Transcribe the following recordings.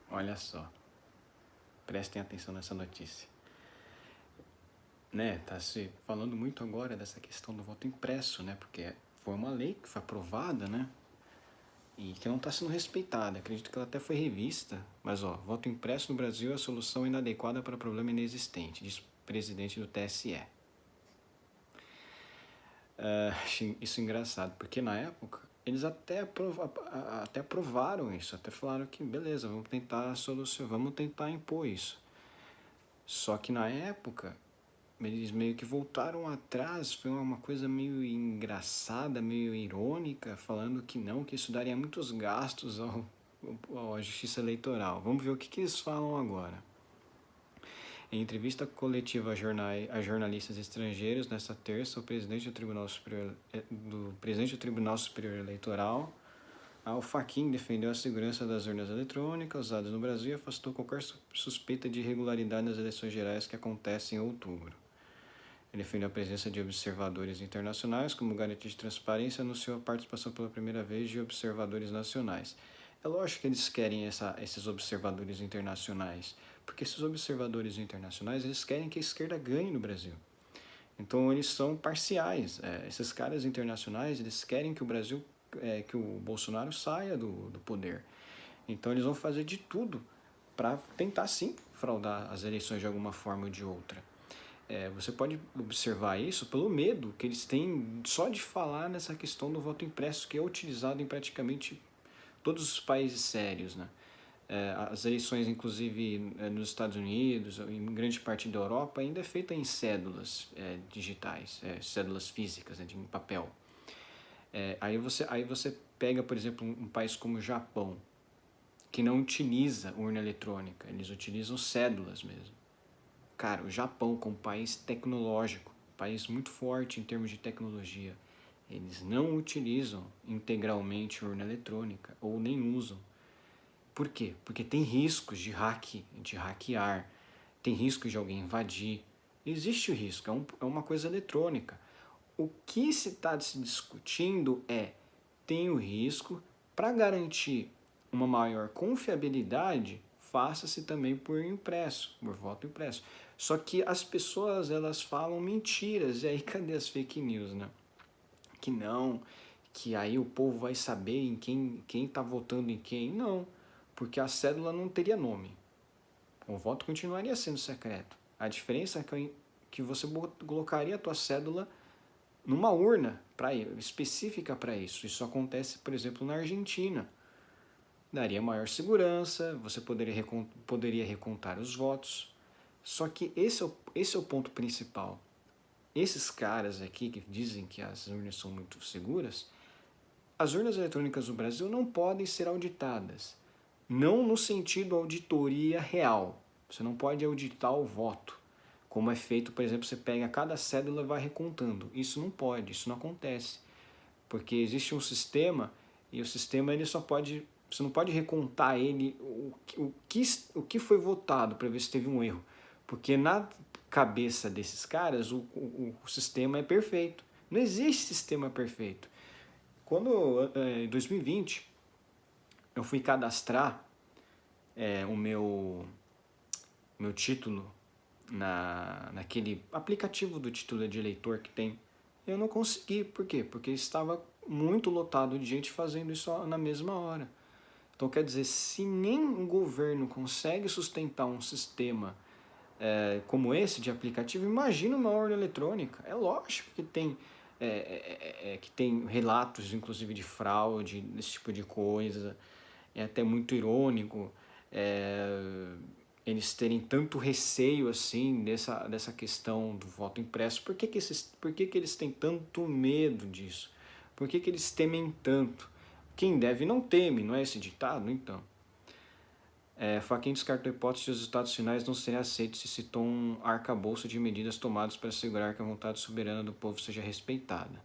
Olha só, prestem atenção nessa notícia. Né, tá se falando muito agora dessa questão do voto impresso, né? Porque foi uma lei que foi aprovada, né? E que não está sendo respeitada. Acredito que ela até foi revista. Mas, ó, voto impresso no Brasil é a solução inadequada para problema inexistente, diz o presidente do TSE. Achei isso engraçado, porque na época eles até aprovaram isso, até falaram que beleza, vamos tentar solucionar, vamos tentar impor isso. Só que na época eles meio que voltaram atrás, foi uma coisa meio engraçada, meio irônica, falando que não, que isso daria muitos gastos à justiça eleitoral. Vamos ver o que eles falam agora. Em entrevista coletiva a jornalistas estrangeiros, nesta terça, o presidente do Tribunal Superior Eleitoral, Al Fachin, defendeu a segurança das urnas eletrônicas usadas no Brasil e afastou qualquer suspeita de irregularidade nas eleições gerais que acontecem em outubro. Ele defendeu a presença de observadores internacionais como garantia de transparência e anunciou a participação pela primeira vez de observadores nacionais. É lógico que eles querem esses observadores internacionais, porque esses observadores internacionais eles querem que a esquerda ganhe no Brasil. Então eles são parciais. Esses caras internacionais eles querem que o Brasil, que o Bolsonaro saia do poder. Então eles vão fazer de tudo para tentar sim fraudar as eleições de alguma forma ou de outra. Você pode observar isso pelo medo que eles têm só de falar nessa questão do voto impresso, que é utilizado em praticamente todos os países sérios, né? As eleições, inclusive nos Estados Unidos, em grande parte da Europa, ainda é feita em cédulas digitais, cédulas físicas, em papel. Aí você pega, por exemplo, um país como o Japão, que não utiliza urna eletrônica, eles utilizam cédulas mesmo. Cara, o Japão, como país tecnológico, país muito forte em termos de tecnologia, eles não utilizam integralmente urna eletrônica, ou nem usam. Por quê? Porque tem riscos de hackear, tem risco de alguém invadir. Existe o risco, é uma coisa eletrônica. O que se está se discutindo tem o risco, para garantir uma maior confiabilidade, faça-se também por voto impresso. Só que as pessoas, elas falam mentiras, e aí cadê as fake news, né? Que não, que aí o povo vai saber em quem tá votando em quem. Não, porque a cédula não teria nome. O voto continuaria sendo secreto. A diferença é que você colocaria a tua cédula numa urna específica para isso. Isso acontece, por exemplo, na Argentina. Daria maior segurança, você poderia recontar os votos. Só que esse é o ponto principal. Esses caras aqui que dizem que as urnas são muito seguras, as urnas eletrônicas no Brasil não podem ser auditadas. Não no sentido auditoria real. Você não pode auditar o voto. Como é feito, por exemplo, você pega cada cédula e vai recontando. Isso não pode, isso não acontece. Porque existe um sistema e o sistema ele só pode... Você não pode recontar ele o que foi votado para ver se teve um erro. Porque na cabeça desses caras o sistema é perfeito. Não existe sistema perfeito. Quando, em 2020, eu fui cadastrar o meu título naquele aplicativo do título de eleitor que tem, eu não consegui. Por quê? Porque estava muito lotado de gente fazendo isso na mesma hora. Então, quer dizer, se nem o governo consegue sustentar um sistema como esse de aplicativo, imagina uma urna eletrônica. É lógico que tem relatos, inclusive, de fraude, desse tipo de coisa. É até muito irônico eles terem tanto receio assim dessa questão do voto impresso. Por que eles têm tanto medo disso? Por que eles temem tanto? Quem deve não teme, não é esse ditado? Então, Fachin descartou a hipótese de os resultados finais não serem aceitos e citou um arcabouço de medidas tomadas para assegurar que a vontade soberana do povo seja respeitada.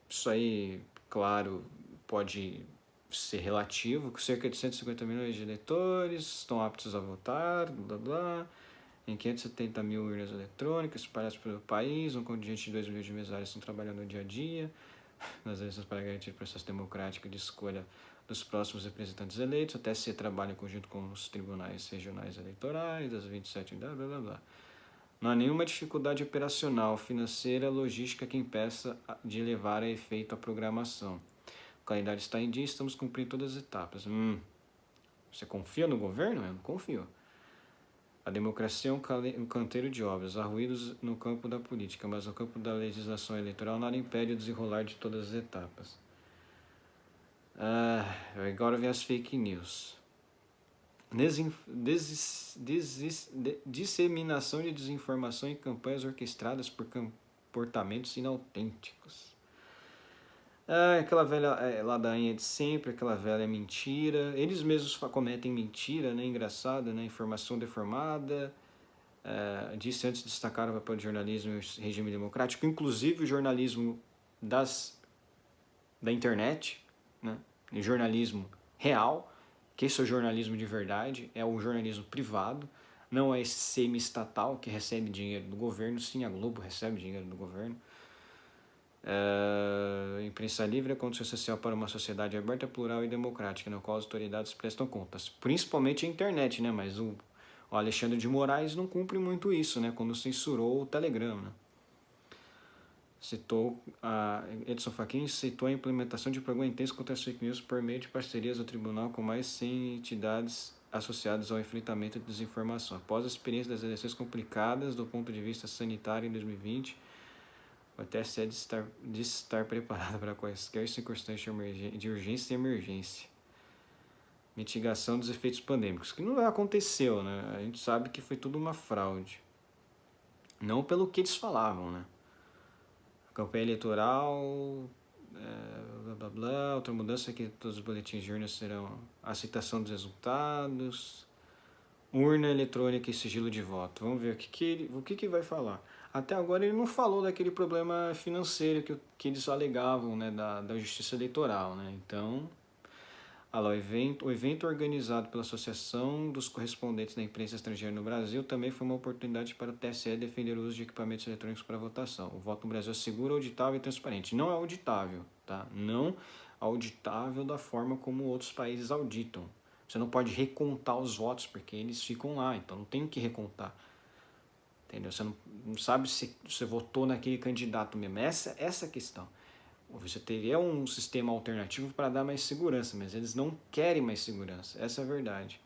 Isso aí, claro, pode ser relativo, com cerca de 150 milhões de eleitores estão aptos a votar, blá blá, em 570 mil urnas eletrônicas espalhadas pelo país, um contingente de 2 mil de mesários estão trabalhando no dia a dia, nas eleições para garantir o processo democrático de escolha dos próximos representantes eleitos. O TSE trabalha em conjunto com os tribunais regionais eleitorais, das 27, blá, blá, blá, blá. Não há nenhuma dificuldade operacional, financeira, logística que impeça de levar a efeito a programação. O calendário está em dia e estamos cumprindo todas as etapas. Você confia no governo? Eu não confio. A democracia é um canteiro de obras. Há ruídos no campo da política, mas no campo da legislação eleitoral nada impede o desenrolar de todas as etapas. Agora vem as fake news. Disseminação de desinformação em campanhas orquestradas por comportamentos inautênticos. Aquela velha ladainha de sempre, aquela velha mentira. Eles mesmos cometem mentira, né? Engraçada, né? Informação deformada. Disse antes destacar o papel do jornalismo e regime democrático, inclusive o jornalismo da internet, né? O jornalismo real, que esse é o jornalismo de verdade, é o jornalismo privado, não é esse semi-estatal que recebe dinheiro do governo. Sim, a Globo recebe dinheiro do governo. Imprensa livre é condição social para uma sociedade aberta, plural e democrática, na qual as autoridades prestam contas. Principalmente a internet, né? Mas o Alexandre de Moraes não cumpre muito isso, né? Quando censurou o Telegram, né? Edson Fachin citou a implementação de programa intenso contra as fake news por meio de parcerias do tribunal com mais 100 entidades associadas ao enfrentamento de desinformação. Após a experiência das eleições complicadas do ponto de vista sanitário em 2020, o TSE de estar preparado para quaisquer circunstâncias de urgência e emergência. Mitigação dos efeitos pandêmicos, que não aconteceu, né? A gente sabe que foi tudo uma fraude. Não pelo que eles falavam, né? A campanha eleitoral, blá blá blá. Outra mudança é que todos os boletins de urna serão a aceitação dos resultados, urna eletrônica e sigilo de voto. Vamos ver o que vai falar. Até agora ele não falou daquele problema financeiro que eles alegavam, né, da justiça eleitoral, né? Então, o evento organizado pela Associação dos Correspondentes da Imprensa Estrangeira no Brasil também foi uma oportunidade para o TSE defender o uso de equipamentos eletrônicos para votação. O voto no Brasil é seguro, auditável e transparente. Não é auditável, tá? Não auditável da forma como outros países auditam. Você não pode recontar os votos porque eles ficam lá, então não tem que recontar. Entendeu? Você não sabe se você votou naquele candidato mesmo. Essa é a questão. Você teria um sistema alternativo para dar mais segurança, mas eles não querem mais segurança. Essa é a verdade.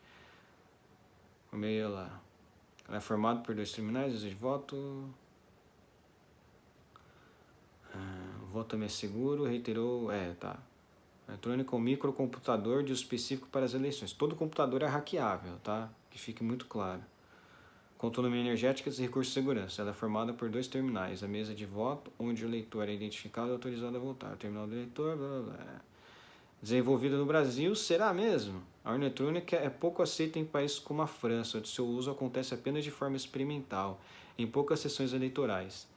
O meio lá. Ela é formado por 2 terminais de voto. O voto também é seguro. Reiterou. Tá. Eletrônico é um microcomputador de uso específico para as eleições. Todo computador é hackeável, tá? Que fique muito claro. Com autonomia energética e recursos de segurança. Ela é formada por 2 terminais. A mesa de voto, onde o eleitor é identificado e autorizado a votar. O terminal do eleitor, blá blá blá. Desenvolvida no Brasil, será mesmo? A urna eletrônica é pouco aceita em países como a França, onde seu uso acontece apenas de forma experimental, em poucas sessões eleitorais.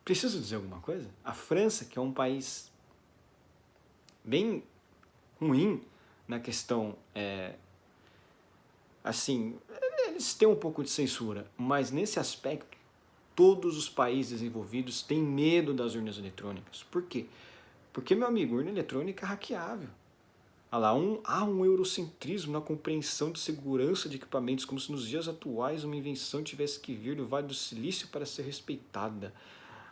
Preciso dizer alguma coisa? A França, que é um país bem ruim na questão, assim, eles têm um pouco de censura, mas nesse aspecto, todos os países desenvolvidos têm medo das urnas eletrônicas. Por quê? Porque, meu amigo, urna eletrônica é hackeável. Há um eurocentrismo na compreensão de segurança de equipamentos, como se nos dias atuais uma invenção tivesse que vir do Vale do Silício para ser respeitada.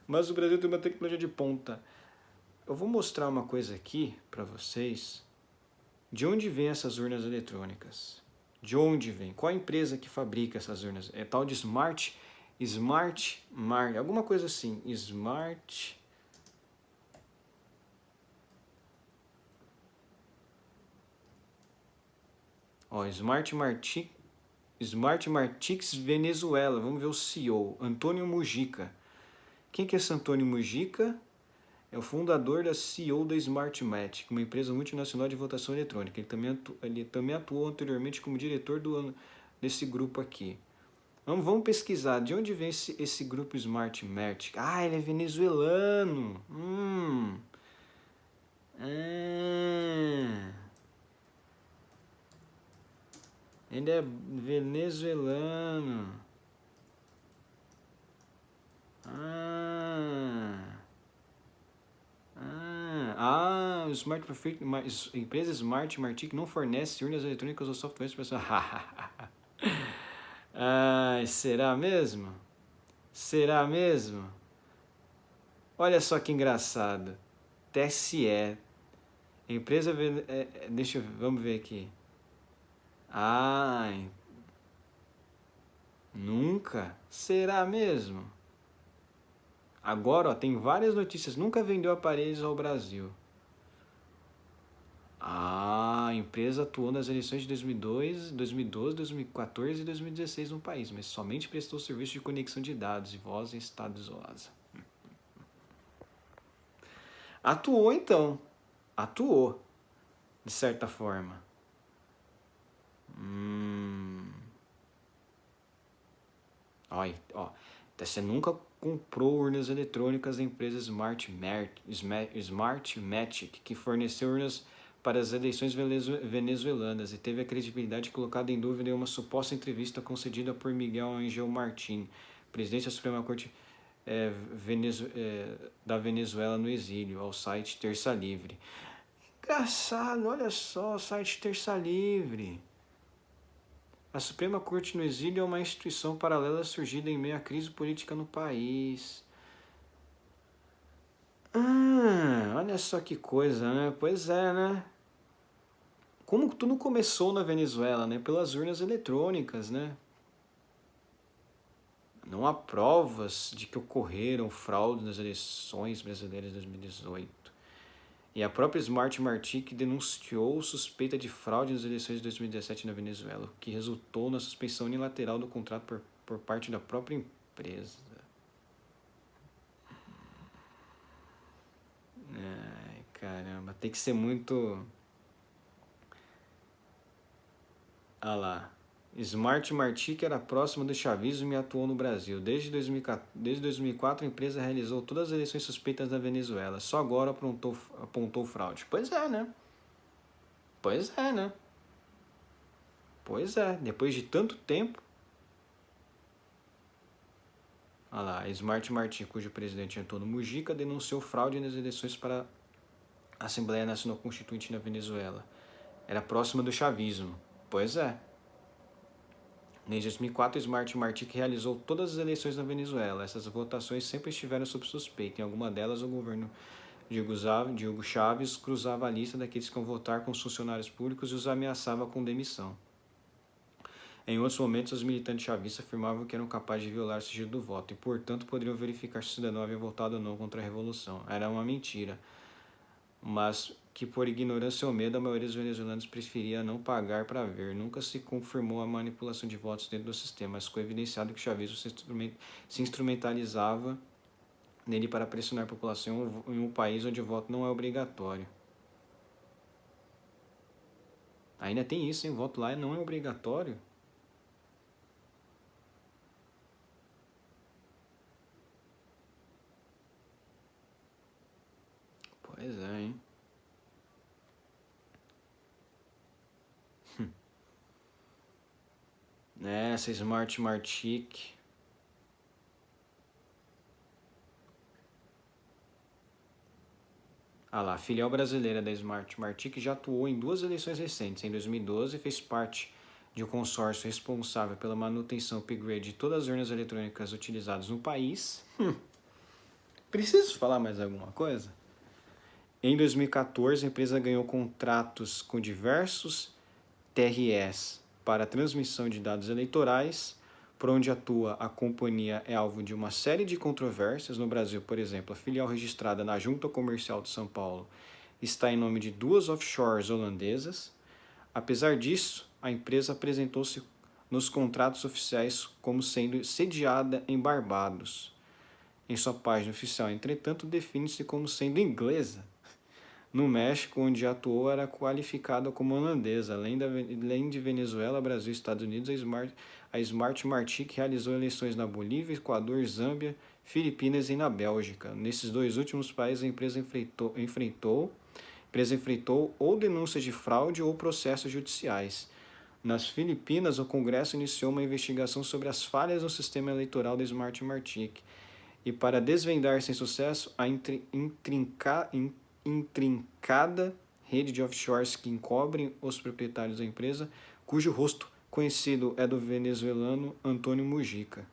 Mas o Brasil tem uma tecnologia de ponta. Eu vou mostrar uma coisa aqui para vocês. De onde vêm essas urnas eletrônicas? De onde vem? Qual a empresa que fabrica essas urnas? É tal de Smart, alguma coisa assim. Smart Martix Venezuela. Vamos ver o CEO, Antônio Mujica. Quem que é esse Antônio Mujica? É o fundador da CEO da Smartmatic, uma empresa multinacional de votação eletrônica. Ele também atuou anteriormente como diretor desse grupo aqui. Vamos pesquisar. De onde vem esse grupo Smartmatic? Ele é venezuelano. Ele é venezuelano. o empresa Smart Martic não fornece urnas eletrônicas ou softwares para pessoas. Ai, será mesmo? Será mesmo? Olha só que engraçado. TSE. Empresa. Deixa eu ver, vamos ver aqui. Ai. Nunca? Será mesmo? Agora, ó, tem várias notícias. Nunca vendeu aparelhos ao Brasil. A empresa atuou nas eleições de 2002, 2012, 2014 e 2016 no país, mas somente prestou serviço de conexão de dados e voz em estado isolado. Atuou então. Atuou. De certa forma. Olha, ó. Você nunca comprou urnas eletrônicas da empresa Smartmatic, que forneceu urnas para as eleições venezuelanas e teve a credibilidade colocada em dúvida em uma suposta entrevista concedida por Miguel Ángel Martín, presidente da Suprema Corte da Venezuela no exílio, ao site Terça Livre. Engraçado, olha só, o site Terça Livre. A Suprema Corte no exílio é uma instituição paralela surgida em meio à crise política no país. Olha só que coisa, né? Pois é, né? Como tudo começou na Venezuela, né? Pelas urnas eletrônicas, né? Não há provas de que ocorreram fraudes nas eleições brasileiras de 2018. E a própria Smartmatic denunciou suspeita de fraude nas eleições de 2017 na Venezuela, o que resultou na suspensão unilateral do contrato por parte da própria empresa. Ai, caramba, tem que ser muito... Ah lá. Smartmatic era próxima do chavismo e atuou no Brasil. Desde 2004, a empresa realizou todas as eleições suspeitas da Venezuela. Só agora apontou fraude. Pois é, né? Pois é, né? Pois é. Depois de tanto tempo... Olha lá. Smartmatic, cujo presidente Antônio Mujica denunciou fraude nas eleições para a Assembleia Nacional Constituinte na Venezuela. Era próxima do chavismo. Pois é. Em 2004, Smartmatic realizou todas as eleições na Venezuela. Essas votações sempre estiveram sob suspeita. Em alguma delas, o governo de Hugo Chávez cruzava a lista daqueles que iam votar com os funcionários públicos e os ameaçava com demissão. Em outros momentos, os militantes chavistas afirmavam que eram capazes de violar o sigilo do voto e, portanto, poderiam verificar se o cidadão havia votado ou não contra a revolução. Era uma mentira, mas que por ignorância ou medo a maioria dos venezuelanos preferia não pagar para ver. Nunca se confirmou a manipulação de votos dentro do sistema, mas ficou evidenciado que o chavismo se instrumentalizava nele para pressionar a população em um país onde o voto não é obrigatório. Ainda tem isso, hein? O voto lá não é obrigatório. Pois é, hein? Essa Smartmatic. Ah lá, a filial brasileira da Smartmatic já atuou em 2 eleições recentes. Em 2012, fez parte de um consórcio responsável pela manutenção upgrade de todas as urnas eletrônicas utilizadas no país. Preciso falar mais alguma coisa? Em 2014, a empresa ganhou contratos com diversos TREs para a transmissão de dados eleitorais. Por onde atua, a companhia é alvo de uma série de controvérsias. No Brasil, por exemplo, a filial registrada na Junta Comercial de São Paulo está em nome de 2 offshores holandesas. Apesar disso, a empresa apresentou-se nos contratos oficiais como sendo sediada em Barbados. Em sua página oficial, entretanto, define-se como sendo inglesa. No México, onde atuou, era qualificada como holandesa. Além de Venezuela, Brasil e Estados Unidos, a Smartmatic realizou eleições na Bolívia, Equador, Zâmbia, Filipinas e na Bélgica. Nesses 2 últimos países, a empresa enfrentou ou denúncias de fraude ou processos judiciais. Nas Filipinas, o Congresso iniciou uma investigação sobre as falhas no sistema eleitoral da Smartmatic. E para desvendar sem sucesso a intrincada rede de offshores que encobrem os proprietários da empresa, cujo rosto conhecido é do venezuelano Antônio Mujica.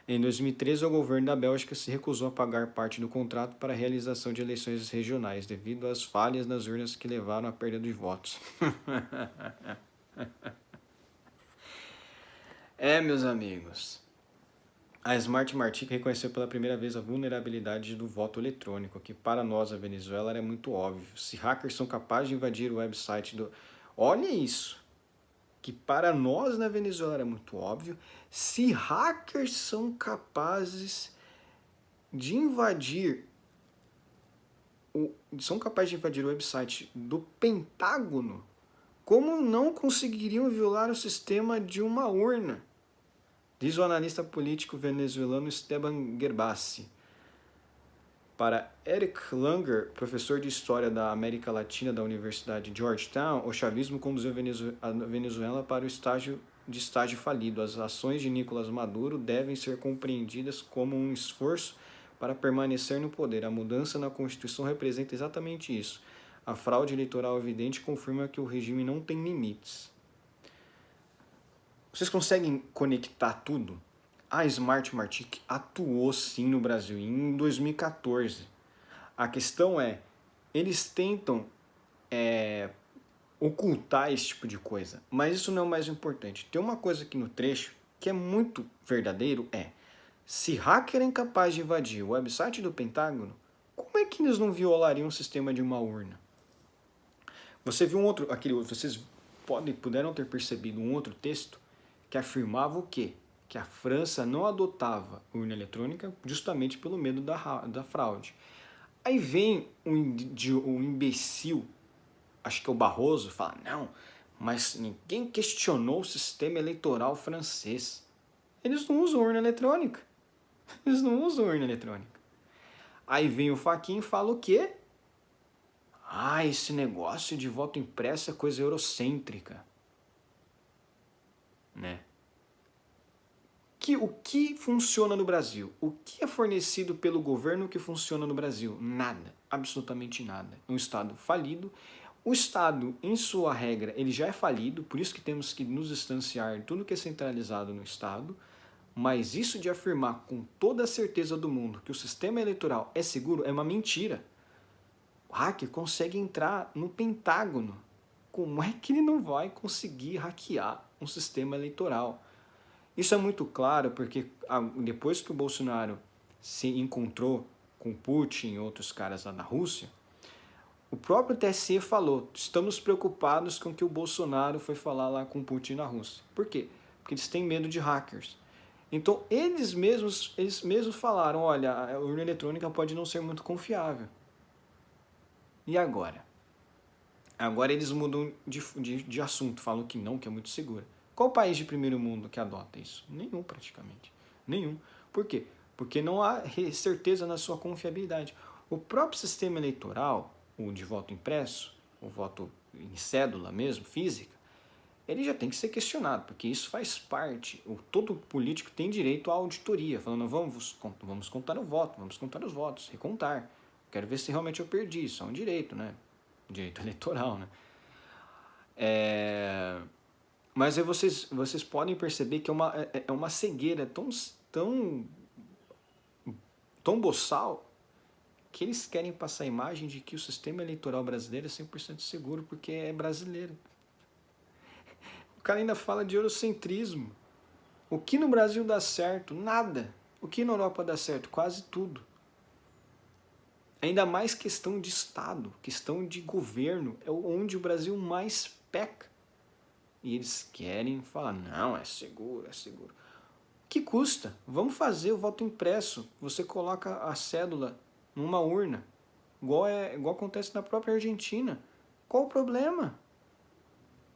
Em 2013, o governo da Bélgica se recusou a pagar parte do contrato para a realização de eleições regionais, devido às falhas nas urnas que levaram à perda de votos. Meus amigos, a Smart Martic reconheceu pela primeira vez a vulnerabilidade do voto eletrônico, que para nós, a Venezuela, era muito óbvio. Se hackers são capazes de invadir o website do... Olha isso! Que para nós, na Venezuela, era muito óbvio. Se hackers são capazes de invadir o website do Pentágono, como não conseguiriam violar o sistema de uma urna? Diz o analista político venezuelano Esteban Gerbassi. Para Eric Langer, professor de História da América Latina da Universidade de Georgetown, o chavismo conduziu a Venezuela para o estágio falido. As ações de Nicolás Maduro devem ser compreendidas como um esforço para permanecer no poder. A mudança na Constituição representa exatamente isso. A fraude eleitoral evidente confirma que o regime não tem limites. Vocês conseguem conectar tudo? A Smart Martic atuou sim no Brasil em 2014. A questão é, eles tentam ocultar esse tipo de coisa, mas isso não é o mais importante. Tem uma coisa aqui no trecho que é muito verdadeiro, se hacker é incapaz de invadir o website do Pentágono, como é que eles não violariam o sistema de uma urna? Você viu vocês puderam ter percebido um outro texto que afirmava o quê? Que a França não adotava urna eletrônica justamente pelo medo da fraude. Aí vem um imbecil, acho que é o Barroso, fala, não, mas ninguém questionou o sistema eleitoral francês. Eles não usam urna eletrônica. Aí vem o Fachin e fala o quê? Esse negócio de voto impresso é coisa eurocêntrica. Né? O que funciona no Brasil? O que é fornecido pelo governo que funciona no Brasil? Nada, absolutamente nada. É um Estado falido. O Estado, em sua regra, ele já é falido, por isso que temos que nos distanciar de tudo que é centralizado no Estado, mas isso de afirmar com toda a certeza do mundo que o sistema eleitoral é seguro é uma mentira. O hacker consegue entrar no Pentágono. Como é que ele não vai conseguir hackear um sistema eleitoral? Isso é muito claro porque depois que o Bolsonaro se encontrou com Putin e outros caras lá na Rússia, o próprio TSE falou, estamos preocupados com o que o Bolsonaro foi falar lá com Putin na Rússia. Por quê? Porque eles têm medo de hackers. Então eles mesmos falaram, olha, a urna eletrônica pode não ser muito confiável. E agora? Agora eles mudam de assunto, falam que não, que é muito segura. Qual país de primeiro mundo que adota isso? Nenhum, praticamente. Nenhum. Por quê? Porque não há certeza na sua confiabilidade. O próprio sistema eleitoral, o de voto impresso, o voto em cédula mesmo, física, ele já tem que ser questionado, porque isso faz parte. Todo político tem direito à auditoria, falando, vamos contar o voto, vamos contar os votos, recontar. Quero ver se realmente eu perdi, isso é um direito, né? Direito eleitoral, né? Mas aí vocês podem perceber que é uma cegueira tão boçal que eles querem passar a imagem de que o sistema eleitoral brasileiro é 100% seguro porque é brasileiro. O cara ainda fala de eurocentrismo. O que no Brasil dá certo? Nada. O que na Europa dá certo? Quase tudo. Ainda mais questão de Estado, questão de governo, é onde o Brasil mais peca. E eles querem falar, não, é seguro. O que custa? Vamos fazer o voto impresso. Você coloca a cédula numa urna, igual acontece na própria Argentina. Qual o problema?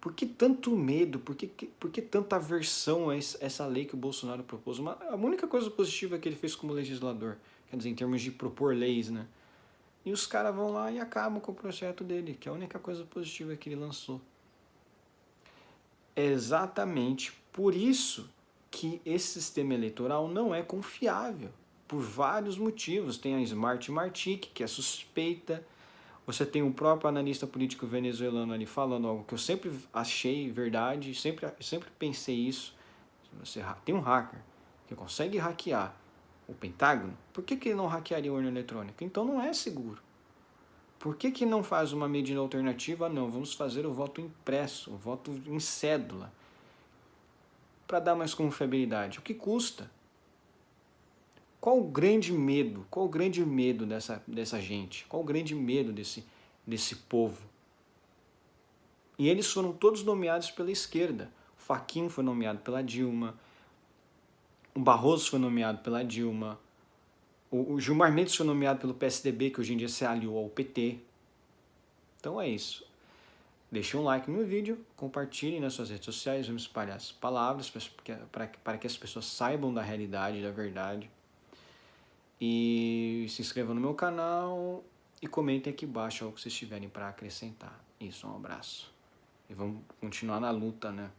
Por que tanto medo? Por que tanta aversão a essa lei que o Bolsonaro propôs? A única coisa positiva que ele fez como legislador, quer dizer, em termos de propor leis, né? E os caras vão lá e acabam com o projeto dele, que é a única coisa positiva que ele lançou. É exatamente por isso que esse sistema eleitoral não é confiável. por vários motivos. Tem a Smart Martic, que é suspeita. Você tem o próprio analista político venezuelano ali falando algo que eu sempre achei verdade, sempre pensei isso. Você tem um hacker que consegue hackear o Pentágono, por que ele não hackearia a urna eletrônica? Então não é seguro. Por que não faz uma medida alternativa? Não, vamos fazer o voto impresso, o voto em cédula, para dar mais confiabilidade. O que custa? Qual o grande medo? Qual o grande medo dessa gente? Qual o grande medo desse povo? E eles foram todos nomeados pela esquerda. O Fachin foi nomeado pela Dilma, o Barroso foi nomeado pela Dilma, o Gilmar Mendes foi nomeado pelo PSDB, que hoje em dia se aliou ao PT. Então é isso. Deixe um like no meu vídeo, compartilhem nas suas redes sociais, vamos espalhar as palavras para que as pessoas saibam da realidade, da verdade. E se inscrevam no meu canal e comentem aqui embaixo o que vocês tiverem para acrescentar. Isso, um abraço. E vamos continuar na luta, né?